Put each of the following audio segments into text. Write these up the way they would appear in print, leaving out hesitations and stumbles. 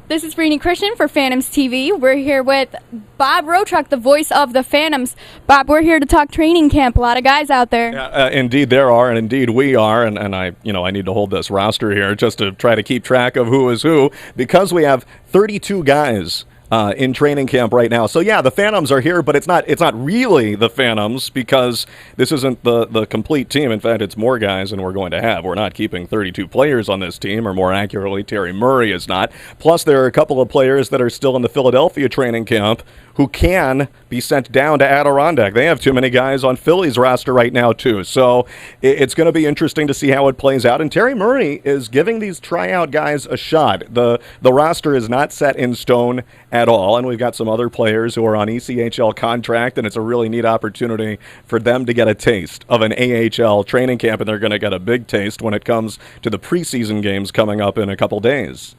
This is Rini Krishnan for Phantoms TV. We're here with Bob Rotruck, the voice of the Phantoms. Bob, we're here to talk training camp. A lot of guys out there. Indeed there are, and indeed we are, and I need to hold this roster here just to try to keep track of who is who, because we have 32 guys in training camp right now. So yeah, the Phantoms are here, but it's not really the Phantoms, because this isn't the complete team. In fact, it's more guys than we're going to have. We're not keeping 32 players on this team, or more accurately, Terry Murray is not. Plus, there are a couple of players that are still in the Philadelphia training camp who can be sent down to Adirondack. They have too many guys on Philly's roster right now, too. So it's going to be interesting to see how it plays out. And Terry Murray is giving these tryout guys a shot. The roster is not set in stone at all, and we've got some other players who are on ECHL contract, and it's a really neat opportunity for them to get a taste of an AHL training camp, and they're going to get a big taste when it comes to the preseason games coming up in a couple days.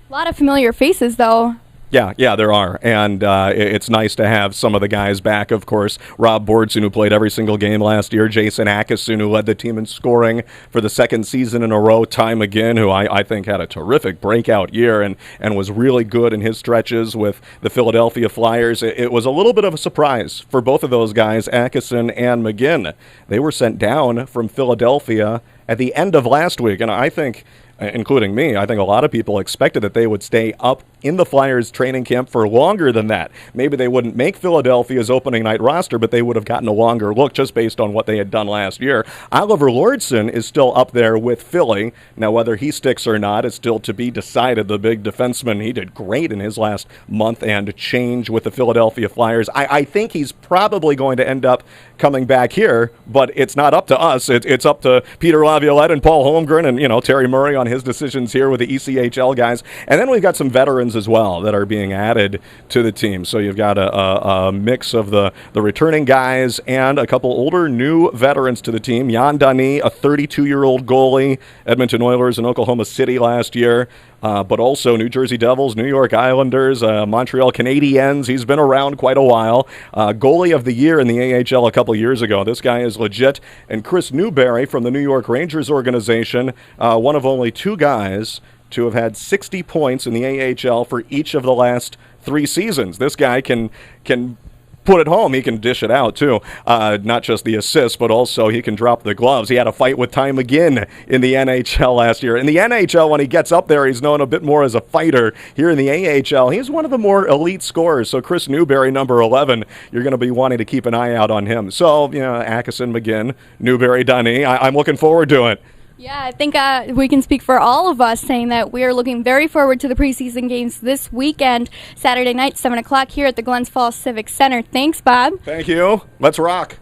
A lot of familiar faces, though. Yeah, there are, and it's nice to have some of the guys back, of course. Rob Bordson, who played every single game last year. Jason Atkinson, who led the team in scoring for the second season in a row. Ty McGinn, who I think had a terrific breakout year and was really good in his stretches with the Philadelphia Flyers. It was a little bit of a surprise for both of those guys, Atkinson and McGinn. They were sent down from Philadelphia at the end of last week, and I think, including me, I think a lot of people expected that they would stay up in the Flyers training camp for longer than that. Maybe they wouldn't make Philadelphia's opening night roster, but they would have gotten a longer look just based on what they had done last year. Oliver Lordson is still up there with Philly. Now, whether he sticks or not is still to be decided. The big defenseman, he did great in his last month and change with the Philadelphia Flyers. I think he's probably going to end up coming back here, but it's not up to us. It's up to Peter Laviolette and Paul Holmgren and, Terry Murray on his decisions here with the ECHL guys. And then we've got some veterans as well that are being added to the team. So you've got a mix of the returning guys and a couple older new veterans to the team. Jan Dani, a 32-year-old goalie, Edmonton Oilers and Oklahoma City last year. But also New Jersey Devils, New York Islanders, Montreal Canadiens. He's been around quite a while. Goalie of the year in the AHL a couple years ago. This guy is legit. And Chris Newberry from the New York Rangers organization, one of only two guys to have had 60 points in the AHL for each of the last 3 seasons. This guy can put it home. He can dish it out, too. Not just the assists, but also he can drop the gloves. He had a fight with Ty McGinn in the NHL last year. In the NHL, when he gets up there, he's known a bit more as a fighter. Here in the AHL, he's one of the more elite scorers. So Chris Newberry, number 11, you're going to be wanting to keep an eye out on him. So, Atkinson, McGinn, Newberry, Dunny, I'm looking forward to it. Yeah, I think we can speak for all of us saying that we are looking very forward to the preseason games this weekend, Saturday night, 7 o'clock here at the Glens Falls Civic Center. Thanks, Bob. Thank you. Let's rock.